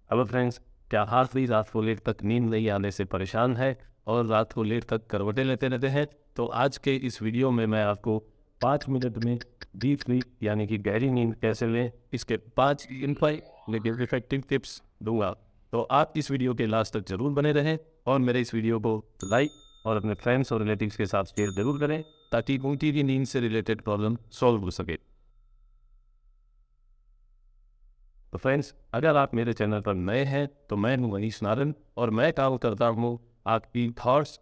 Hello friends, क्या आप भी रात को लेट तक नींद नहीं आने से परेशान है और रात को लेट तक करवटें लेते रहते हैं? तो आज के इस वीडियो में मैं आपको 5 मिनट में डीप स्लीप यानी कि गहरी नींद कैसे लें, इसके 5 लेकिन इफेक्टिव टिप्स दूंगा। तो आप इस वीडियो के लास्ट तक जरूर बने रहें और मेरे इस वीडियो को लाइक और अपने फ्रेंड्स और रिलेटिव्स के साथ शेयर जरूर करें ताकि उनकी भी नींद से रिलेटेड प्रॉब्लम सॉल्व हो सके। तो फ्रेंड्स, अगर आप मेरे चैनल पर नए हैं तो मैं हूं मनीष नारन और मैं काम करता हूं आपकी थॉट्स,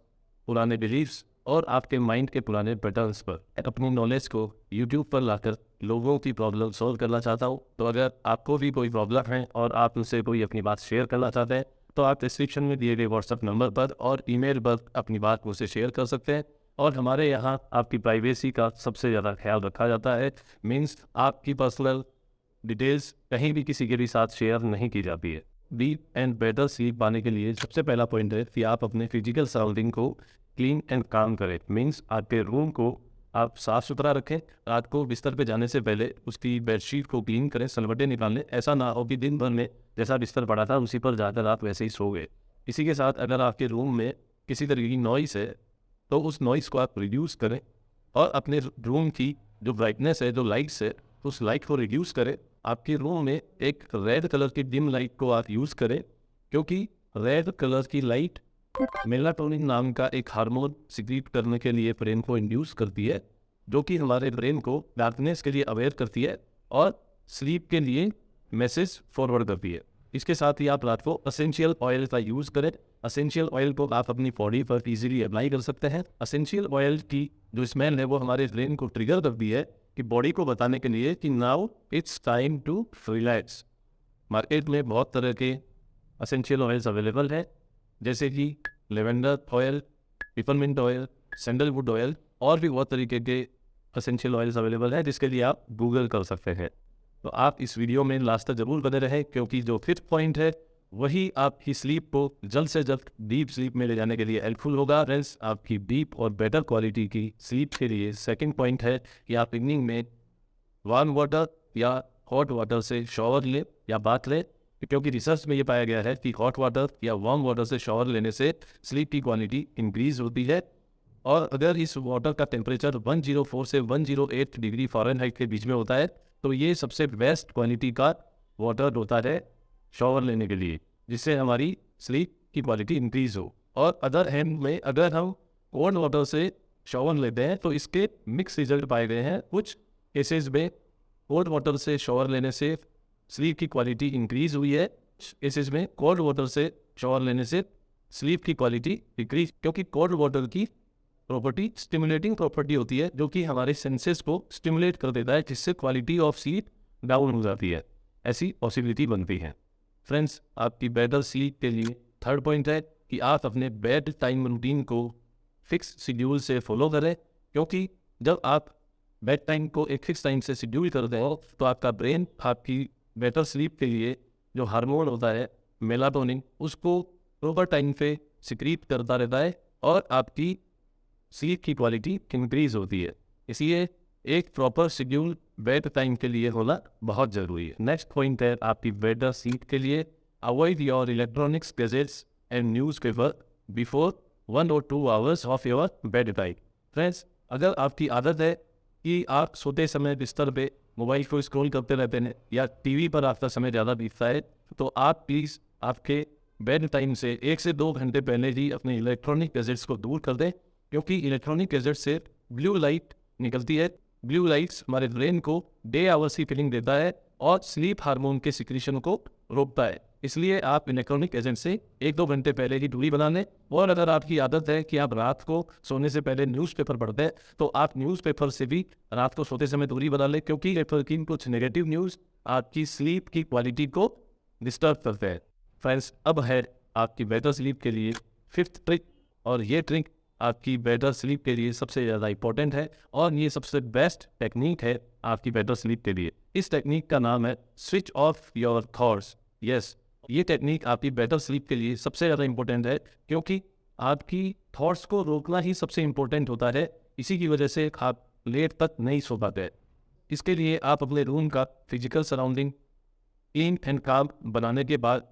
पुराने बिलीव्स और आपके माइंड के पुराने पैटर्न्स पर। अपनी नॉलेज को यूट्यूब पर लाकर लोगों की प्रॉब्लम सॉल्व करना चाहता हूं। तो अगर आपको भी कोई प्रॉब्लम है और आप उनसे कोई अपनी बात शेयर करना चाहते हैं तो आप डिस्क्रिप्शन में दिए गए व्हाट्सएप नंबर पर और ईमेल पर अपनी बात मुझसे शेयर कर सकते हैं। और हमारे यहाँ आपकी प्राइवेसी का सबसे ज़्यादा ख्याल रखा जाता है। मीन्स आपकी पर्सनल डिटेल्स कहीं भी किसी के भी साथ शेयर नहीं की जाती है। डीप एंड बेटर स्लीप पाने के लिए सबसे पहला पॉइंट है कि आप अपने फिजिकल सराउंडिंग को क्लीन एंड काम करें। मीन्स आपके रूम को आप साफ़ सुथरा रखें। रात को बिस्तर पे जाने से पहले उसकी बेडशीट को क्लीन करें, सलवटें निकाल लें। ऐसा ना हो कि दिन भर में जैसा बिस्तर पड़ा था उसी पर जाकर आप वैसे ही सो गए। इसी के साथ अगर आपके रूम में किसी तरह की नॉइस है तो उस नॉइस को आप रिड्यूस करें और अपने रूम की जो ब्राइटनेस है, जो लाइट्स है, उस लाइट को रिड्यूस करें। आपके रूम में एक रेड कलर की डिम लाइट को आप यूज़ करें क्योंकि रेड कलर की लाइट मेलाटोनिन नाम का एक हार्मोन सिक्रीट करने के लिए ब्रेन को इंड्यूस करती है, जो कि हमारे ब्रेन को डार्कनेस के लिए अवेयर करती है और स्लीप के लिए मैसेज फॉरवर्ड करती है। इसके साथ ही आप रात को असेंशियल ऑयल का यूज़ करें। असेंशियल ऑयल को आप अपनी बॉडी पर इजीली अप्लाई कर सकते हैं। असेंशियल ऑयल की जो स्मेल है वो हमारे ब्रेन को ट्रिगर करती है कि बॉडी को बताने के लिए कि now it's time to relax. Market में बहुत तरह के असेंशियल ऑयल्स अवेलेबल हैं, जैसे कि lavender oil, peppermint oil, sandalwood oil और भी बहुत तरीके के असेंशियल ऑयल्स अवेलेबल हैं जिसके लिए आप गूगल कर सकते हैं। तो आप इस वीडियो में लास्ट तक जरूर बने रहें क्योंकि जो फिफ्थ पॉइंट है वही आपकी स्लीप को जल्द से जल्द डीप स्लीप में ले जाने के लिए हेल्पफुल होगा। फ्रेंड्स, आपकी डीप और बेटर क्वालिटी की स्लीप के लिए सेकंड पॉइंट है कि आप इवनिंग में वार्म वाटर या हॉट वाटर से शॉवर लें या बाथ लें, क्योंकि रिसर्च में ये पाया गया है कि हॉट वाटर या वार्म वाटर से शॉवर लेने से स्लीप की क्वालिटी इंक्रीज होती है। और अगर इस वाटर का टेम्परेचर 104 से 108 डिग्री फ़ारेनहाइट के बीच में होता है तो ये सबसे बेस्ट क्वालिटी का वाटर होता है शॉवर लेने के लिए, जिससे हमारी स्लीप की क्वालिटी इंक्रीज हो। और अदर हैंड में अगर हम कोल्ड वाटर से शॉवर लेते हैं तो इसके मिक्स रिजल्ट पाए गए हैं। कुछ केसेस में कोल्ड वाटर से शॉवर लेने से स्लीप की क्वालिटी इंक्रीज हुई है, केसेस में कोल्ड वाटर से शॉवर लेने से स्लीप की क्वालिटी डिक्रीज, क्योंकि कोल्ड वाटर की प्रॉपर्टी स्टिमुलेटिंग प्रॉपर्टी होती है जो कि हमारे सेंसेस को स्टिमुलेट कर देता है, जिससे क्वालिटी ऑफ स्लीप डाउन हो जाती है। ऐसी पॉसिबिलिटी बनती है। फ्रेंड्स, आपकी बेटर स्लीप के लिए थर्ड पॉइंट है कि आप अपने बेड टाइम रूटीन को फिक्स शेड्यूल से फॉलो करें, क्योंकि जब आप बेड टाइम को एक फिक्स टाइम से शेड्यूल करते हो तो आपका ब्रेन आपकी बेटर स्लीप के लिए जो हार्मोन होता है मेलाटोनिन, उसको प्रॉपर टाइम पे सिक्रीट करता रहता है और आपकी स्लीप की क्वालिटी इंक्रीज होती है। इसलिए एक प्रॉपर शेड्यूल बेड टाइम के लिए होना बहुत ज़रूरी है। नेक्स्ट पॉइंट है आपकी बेटर स्लीप के लिए avoid your electronics gadgets and newspaper before 1 और 2 hours of your bed time. Friends, अगर आपकी आदत है कि आप सोते समय बिस्तर पे मोबाइल को स्क्रॉल करते रहते हैं या टीवी पर आपका समय ज़्यादा बीतता है तो आप प्लीज़ आपके बेड टाइम से 1 से 2 घंटे पहले ही अपने इलेक्ट्रॉनिक गैजेट्स को दूर कर दें, क्योंकि इलेक्ट्रॉनिक गैजेट से ब्लू लाइट निकलती है। ब्लू लाइट्स हमारे ब्रेन को डे आवर्स की फीलिंग देता है और स्लीप हार्मोन के सिक्रीशन को रोकता है। इसलिए आप इलेक्ट्रॉनिक गैजेट से 1-2 घंटे पहले ही दूरी बना लें। और अगर आपकी आदत है कि आप रात को सोने से पहले न्यूज़पेपर पढ़ते हैं तो आप न्यूज़पेपर से भी रात को सोते समय दूरी बना लें, क्योंकि पेपर की कुछ नेगेटिव न्यूज़ आपकी स्लीप की क्वालिटी को डिस्टर्ब करते हैं। फ्रेंड्स, अब है आपकी बेटर स्लीप के लिए फिफ्थ ट्रिक, और ये ट्रिक आपकी बेटर स्लीप के लिए सबसे ज़्यादा इंपॉर्टेंट है और ये सबसे बेस्ट टेक्निक है आपकी बेटर स्लीप के लिए। इस टेक्निक का नाम है switch off your thoughts. Yes, ये टेक्निक आपकी बेटर स्लीप के लिए सबसे ज़्यादा इंपॉर्टेंट है, क्योंकि आपकी थॉट्स को रोकना ही सबसे इंपॉर्टेंट होता है। इसी की वजह से आप लेट तक नहीं सो पाते। इसके लिए आप अपने रूम का फिजिकल सराउंडिंग क्लीन एंड काम बनाने के बाद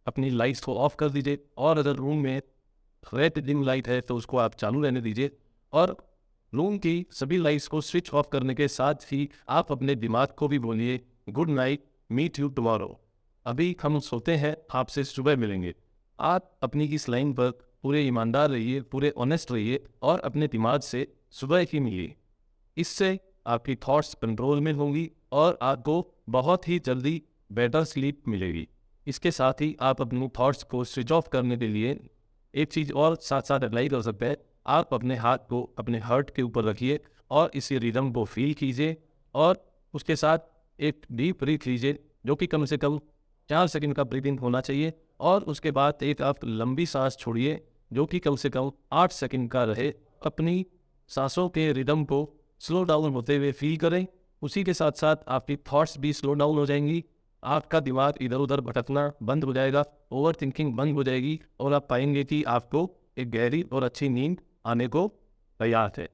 अपनी लाइट्स को ऑफ कर दीजिए, और अगर रूम में रेड डिम लाइट है तो उसको आप चालू रहने दीजिए, और रूम की सभी लाइट्स को स्विच ऑफ करने के साथ ही आप अपने दिमाग को भी बोलिए good night, meet you tomorrow. अभी हम सोते हैं, आपसे सुबह मिलेंगे। आप अपनी इस लाइन पर पूरे ईमानदार रहिए, पूरे ऑनेस्ट रहिए, और अपने दिमाग से सुबह ही मिलिए। इससे आपकी थॉट्स कंट्रोल में होंगी और आपको बहुत ही जल्दी बेटर स्लीप मिलेगी। इसके साथ ही आप अपनी थॉट्स को स्विच ऑफ करने के लिए एक चीज़ और साथ साथ अप्लाई कर सकते हैं। आप अपने हाथ को अपने हार्ट के ऊपर रखिए और इसी रिदम को फील कीजिए, और उसके साथ एक डीप ब्रीथ लीजिए जो कि कम से कम 4 सेकंड का ब्रीदिंग होना चाहिए, और उसके बाद एक आप लंबी सांस छोड़िए जो कि कम से कम 8 सेकंड का रहे। अपनी सांसों के रिदम को स्लो डाउन होते हुए फील करें। उसी के साथ साथ आपकी थॉट्स भी स्लो डाउन हो जाएंगी, आपका दिमाग इधर उधर भटकना बंद हो जाएगा, ओवर थिंकिंग बंद हो जाएगी, और आप पाएंगे कि आपको एक गहरी और अच्छी नींद आने को तैयार है।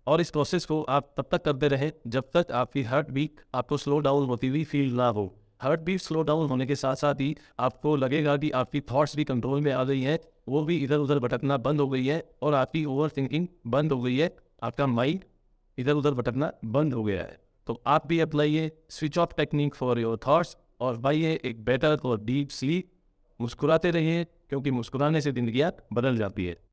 और इस प्रोसेस को आप तब तक करते रहें जब तक आपकी हार्ट बीट आपको स्लो डाउन होती हुई फील ना हो। हार्ट बीट स्लो डाउन होने के साथ साथ ही आपको लगेगा कि आपकी थॉट्स भी कंट्रोल में आ गई हैं, वो भी इधर उधर भटकना बंद हो गई है, और आपकी ओवर थिंकिंग बंद हो गई है, आपका माइंड इधर उधर भटकना बंद हो गया है। तो आप भी अप्लाइए switch off technique for your thoughts, और पाइए एक बेटर और डीप स्लीप। मुस्कुराते रहिए, क्योंकि मुस्कुराने से जिंदगियाँ बदल जाती है।